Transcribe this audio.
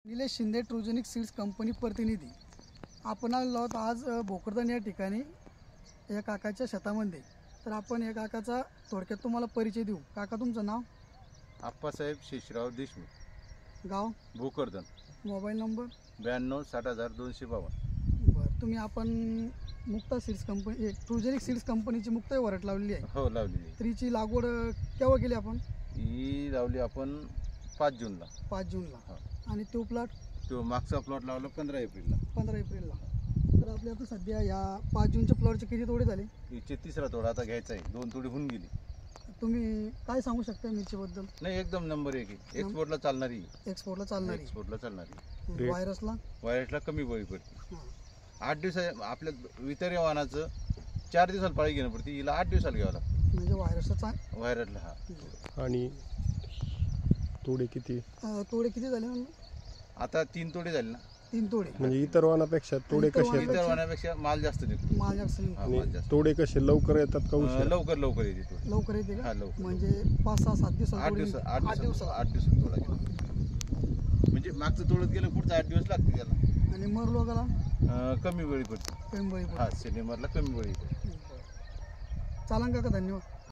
Nilesh Shinde ट्रुजेनिक seeds company प्रतिनिधी. आपण आलो आहोत आज भोकरदन या ठिकाणी या काकाच्या शेतामध्ये. तर आपण या काकाचा थोडक्यात तुम्हाला परिचय देऊ. काका तुमचं नाव? आप्पासाहेब शेषराव देशमुख, गाव? भोकरदन. Mobile number? 92 60 252. बरं, तुम्ही आपण मुक्ता सीड्स कंपनी ट्रुजेनिक सीड्स कंपनीची मुक्ता वरायटी लावलेली आहे? हो, लावलेली. तर हिची लागवड केव्हा केली आपण? ही लावली आपण 5 जूनला. 5 जूनला. हो. आणि तो प्लॉट? तो मागचा प्लॉट लावला 15 एप्रिलला. 15 एप्रिलला. तर आपल्या आता सध्या या 5 जूनच्या प्लॉटचे किती तोडे झाले? हिचे तिसरा तोडा आता घ्यायचा आहे. 2 तोडी होऊन गेली. तुम्ही काय सांगू शकता मिरचीबद्दल? नाही, एकदम नंबर 1 आहे. एक्सपोर्टला चालणारी. एक्सपोर्टला चालणारी. एक्सपोर्टला चालणारी. व्हायरसला कमी बळी पडते. 8 दिवसा आपल्या वितर्यवानाचं 4 दिवसाला पाळी घेणं पडते. हिला 8 दिवसाला घ्यावं लागतं. म्हणजे व्हायरसचा व्हायरसला. हा. आणि तोडे किती झाले म्हणून? आता 3 तोडे झाले ना. 3 तोडे. म्हणजे इतर वाणापेक्षा तोडे कसे? इतर वाणापेक्षा माल जास्त निघतो. माल जास्त निघतो. माल जास्त. तोडे कसे लवकर येतात का उशीर? लवकर येते तोडे. लवकर येते का? हा, लवकर. म्हणजे 5 6 7 दिवस 8 दिवसात तोडा गेला. म्हणजे मागचं तोडत गेलं पुढचं 8 दिवस लागते त्याला. आणि मर लोकाला कमी वेळी पडते. कमी बळी हा, सिनेमरला कमी वेळी पडते. चालन काका, धन्यवाद.